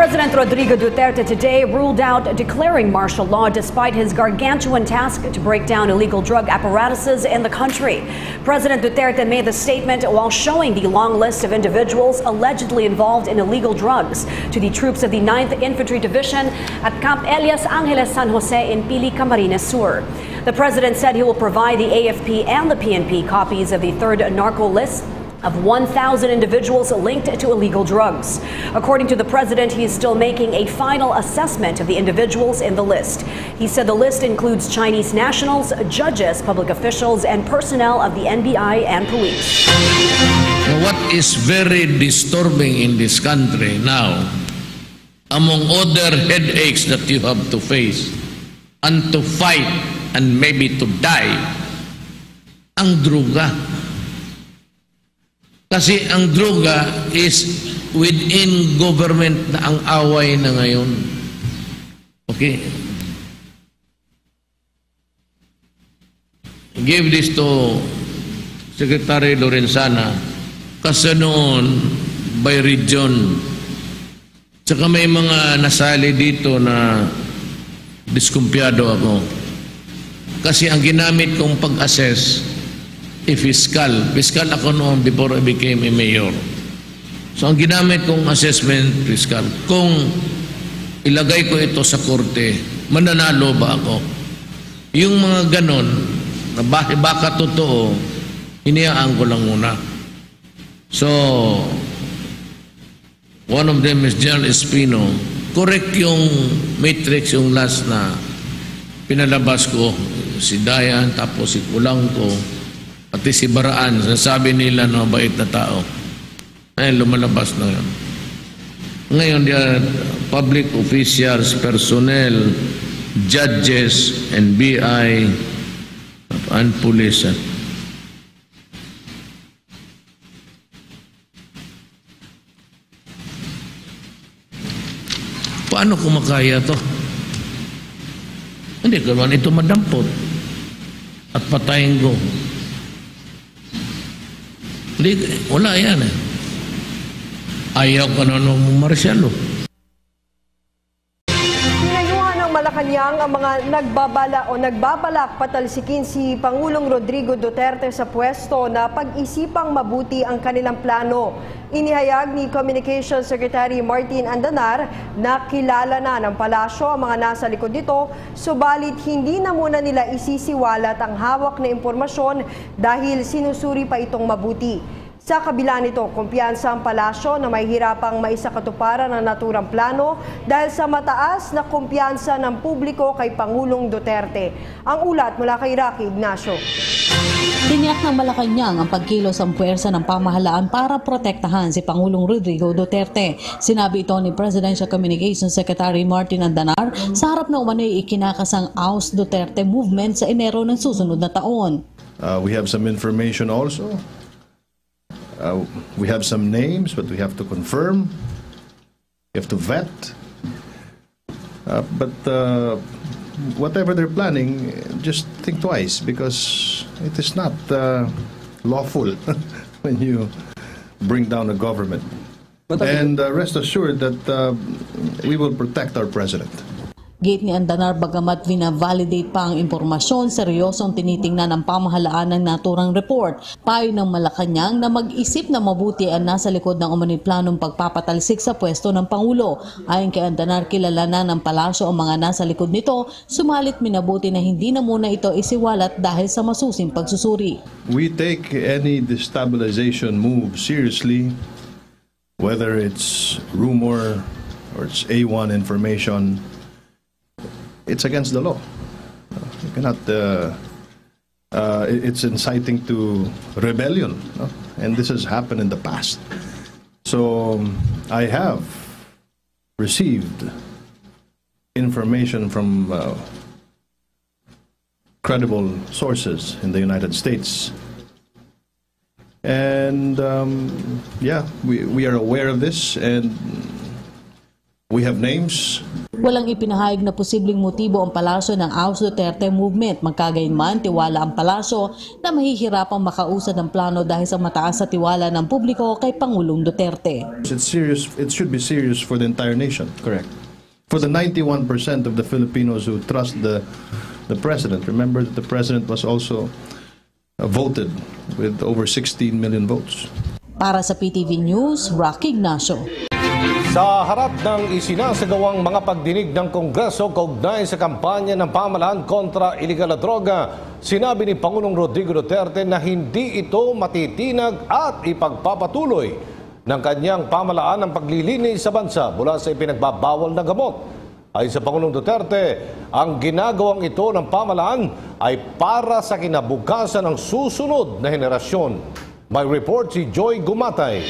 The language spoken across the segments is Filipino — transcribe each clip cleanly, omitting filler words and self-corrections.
President Rodrigo Duterte today ruled out declaring martial law despite his gargantuan task to break down illegal drug apparatuses in the country. President Duterte made the statement while showing the long list of individuals allegedly involved in illegal drugs to the troops of the 9th Infantry Division at Camp Elias Angeles San Jose in Pili, Camarines Sur. The president said he will provide the AFP and the PNP copies of the third narco list of 1,000 individuals linked to illegal drugs. According to the president, he is still making a final assessment of the individuals in the list. He said the list includes Chinese nationals, judges, public officials, and personnel of the NBI and police. What is very disturbing in this country now, among other headaches that you have to face and to fight and maybe to die, ang droga. Kasi ang droga is within government na ang away na ngayon. Okay? Give this to Secretary Lorenzana kasi noon by region. Tsaka may mga nasali dito na diskumpiyado ako. Kasi ang ginamit kong pag-assess fiscal ako noon before I became a mayor. So ang ginamit kong assessment fiscal, kung ilagay ko ito sa korte, mananalo ba ako? Yung mga ganon, na baka totoo, hiniyaan ko lang muna. So, one of them is General Espino. Correct yung matrix, yung last na pinalabas ko, si Dayan, tapos si Kulang ko, pati si Baraan, sasabi nila na bait na tao. Ay, lumalabas na yun. Ngayon, public officials, personnel, judges, NBI, and police. Paano kumakaya to? Hindi ko naman ito madampot at patayin ko. Wala yan eh. Ayaw ka na nung marsyalo. Pinayuhan ng Malacanang ang mga nagbabalak patalsikin si Pangulong Rodrigo Duterte sa pwesto na pag-isipang mabuti ang kanilang plano. Inihayag ni Communications Secretary Martin Andanar na kilala na ng palasyo ang mga nasa likod nito, subalit hindi na muna nila isisiwalat ang hawak na impormasyon dahil sinusuri pa itong mabuti. Sa kabila nito, kumpiyansa ang palasyo na may hirapang maisakatuparan ang naturang plano dahil sa mataas na kumpiyansa ng publiko kay Pangulong Duterte. Ang ulat mula kay Rocky Ignacio. Tiniyak ng Malacanang ang pagkilos ang puwersa ng pamahalaan para protektahan si Pangulong Rodrigo Duterte. Sinabi ito ni Presidential Communications Secretary Martin Andanar sa harap na umano'y ikinakasang Aus Duterte movement sa Enero ng susunod na taon. We have some information also. We have some names, but we have to confirm. We have to vet. But whatever they're planning, just think twice because it is not lawful when you bring down a government. And rest assured that we will protect our president. Gate ni Andanar, bagamat vina-validate pa ang impormasyon, seryosong tinitingnan ng pamahalaan ng naturang report. Payo ng Malacanang na mag-isip na mabuti ang nasa likod ng umano'y planong pagpapatalsik sa pwesto ng Pangulo. Ayon kay Andanar, kilala na ng palasyo ang mga nasa likod nito, sumalit minabuti na hindi na muna ito isiwalat dahil sa masusing pagsusuri. We take any destabilization move seriously, whether it's rumor or it's A1 information. It's against the law. You cannot. It's inciting to rebellion, no? And this has happened in the past. So I have received information from credible sources in the United States, and yeah, we are aware of this, and we have names. Walang ipinahayag na posibleng motibo ang palasyo ng House Duterte movement. Magkagayunman, tiwala ang palasyo na mahihirapang makausad ang plano dahil sa mataas sa tiwala ng publiko kay Pangulong Duterte. It's serious. It should be serious for the entire nation. Correct. For the 91% of the Filipinos who trust the president. Remember that the president was also voted with over 16 million votes. Para sa PTV News, Rocky Ignacio. Sa harap ng isinasagawang mga pagdinig ng Kongreso kaugnay sa kampanya ng pamahalaan kontra iligal na droga, sinabi ni Pangulong Rodrigo Duterte na hindi ito matitinag at ipagpapatuloy ng kanyang pamahalaan ng paglilinis sa bansa mula sa ipinagbabawal na gamot. Ayon sa Pangulong Duterte, ang ginagawang ito ng pamahalaan ay para sa kinabukasan ng susunod na henerasyon. May report si Joy Gumatay.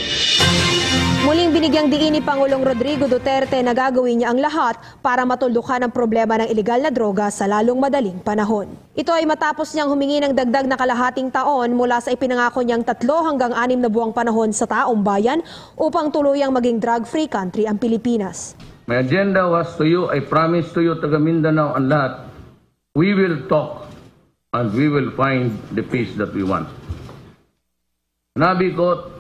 Muling binigyang diin ni Pangulong Rodrigo Duterte na gagawin niya ang lahat para matuldukan ang problema ng ilegal na droga sa lalong madaling panahon. Ito ay matapos niyang humingi ng dagdag na kalahating taon mula sa ipinangako niyang 3 hanggang 6 na buwang panahon sa taong bayan upang tuluyang maging drug-free country ang Pilipinas. My agenda was to you, I promise to you, taga Mindanao and lahat, we will talk and we will find the peace that we want. Nabi ko,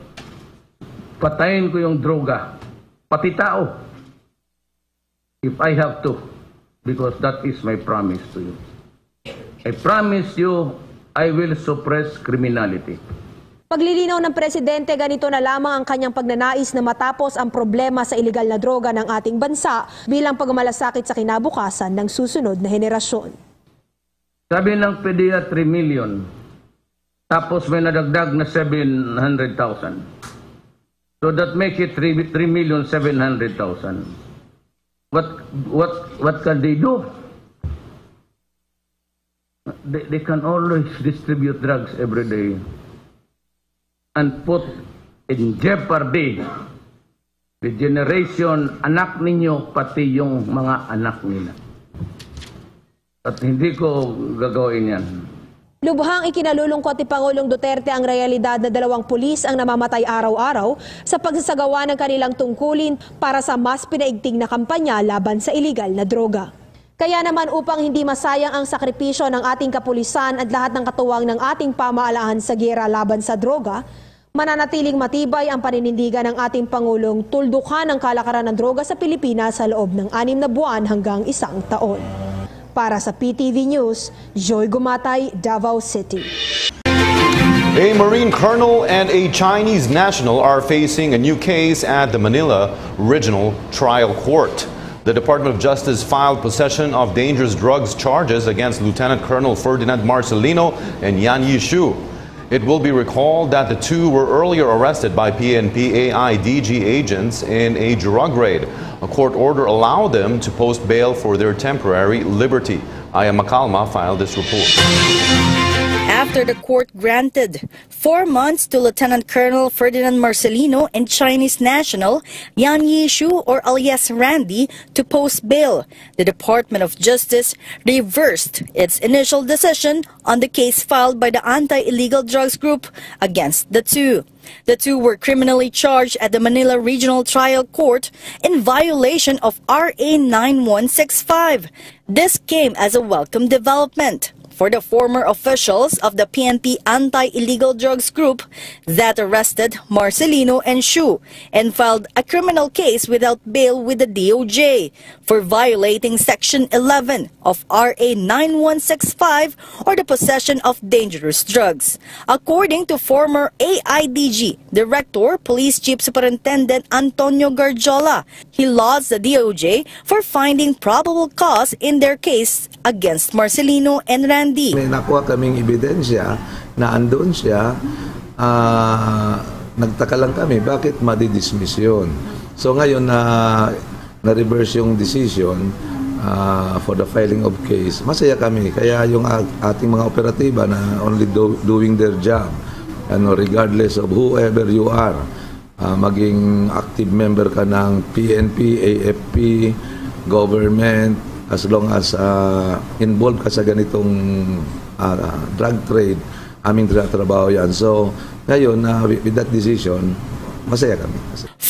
patayin ko yung droga, pati tao, if I have to, because that is my promise to you. I promise you, I will suppress criminality. Paglilinaw ng Presidente, ganito na lamang ang kanyang pagnanais na matapos ang problema sa ilegal na droga ng ating bansa bilang pagmamalasakit sa kinabukasan ng susunod na henerasyon. Sabi ng PDEA 3 million, tapos may nadagdag na 700,000. So that make it 3,700,000. What can they do? They can always distribute drugs every day and put in jeopardy the generation, anak ninyo, pati yung mga anak nila. At hindi ko gagawin yan. Lubhang ikinalulungkot ni Pangulong Duterte ang realidad na 2 pulis ang namamatay araw-araw sa pagsasagawa ng kanilang tungkulin para sa mas pinaigting na kampanya laban sa iligal na droga. Kaya naman upang hindi masayang ang sakripisyo ng ating kapulisan at lahat ng katuwang ng ating pamahalaan sa giyera laban sa droga, mananatiling matibay ang paninindigan ng ating Pangulong tuldukan ang kalakaran ng droga sa Pilipinas sa loob ng 6 na buwan hanggang 1 taon. Para sa PTV News, Joy Gumatay, Davao City. A Marine colonel and a Chinese national are facing a new case at the Manila Regional Trial Court. The Department of Justice filed possession of dangerous drugs charges against Lieutenant Colonel Ferdinand Marcelino and Yan Yishu. It will be recalled that the two were earlier arrested by PNP AIDG agents in a drug raid. A court order allowed them to post bail for their temporary liberty. Aya Macalma filed this report. After the court granted 4 months to Lieutenant Colonel Ferdinand Marcelino and Chinese national Yan Yishu or alias Randy to post bail, the Department of Justice reversed its initial decision on the case filed by the Anti-Illegal Drugs Group against the two. The two were criminally charged at the Manila Regional Trial Court in violation of RA 9165. This came as a welcome development for the former officials of the PNP Anti-Illegal Drugs Group that arrested Marcelino and Shu and filed a criminal case without bail with the DOJ for violating Section 11 of RA 9165 or the possession of dangerous drugs. According to former AIDG Director Police Chief Superintendent Antonio Garjola, he lauds the DOJ for finding probable cause in their case against Marcelino and Randy. May nakuha kaming ebidensya na andun siya, nagtaka lang kami, bakit madidismiss yun? So ngayon na-reverse yung decision for the filing of case, masaya kami. Kaya yung ating mga operatiba na only doing their job, regardless of whoever you are, maging active member ka ng PNP, AFP, government, as long as involved ka sa ganitong drug trade, aming trabaho yan. So, ngayon, with that decision, masaya kami.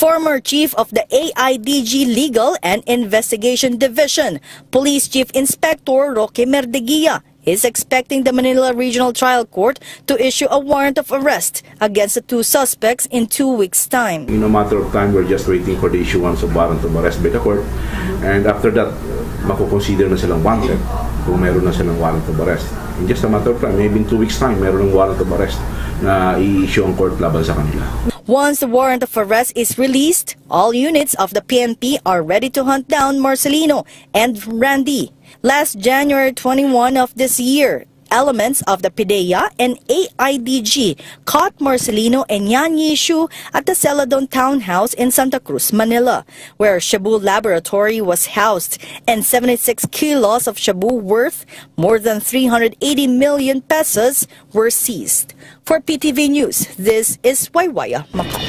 Former Chief of the AIDG Legal and Investigation Division, Police Chief Inspector Roque Merdeguia, is expecting the Manila Regional Trial Court to issue a warrant of arrest against the two suspects in 2 weeks' time. In a matter of time, we're just waiting for the issuance of warrant of arrest by the court. And after that, makukonsider na silang wanted kung meron na silang warrant of arrest. In just a matter of time, maybe in 2 weeks' time, meron ng warrant of arrest na i-issue ang court laban sa kanila. Once the warrant of arrest is released, all units of the PNP are ready to hunt down Marcelino and Randy. Last January 21 of this year, elements of the PIDEA and AIDG caught Marcelino and Yan Yishu at the Celadon Townhouse in Santa Cruz, Manila, where Shabu Laboratory was housed, and 76 kilos of Shabu worth more than 380 million pesos were seized. For PTV News, this is Waywaya Macau.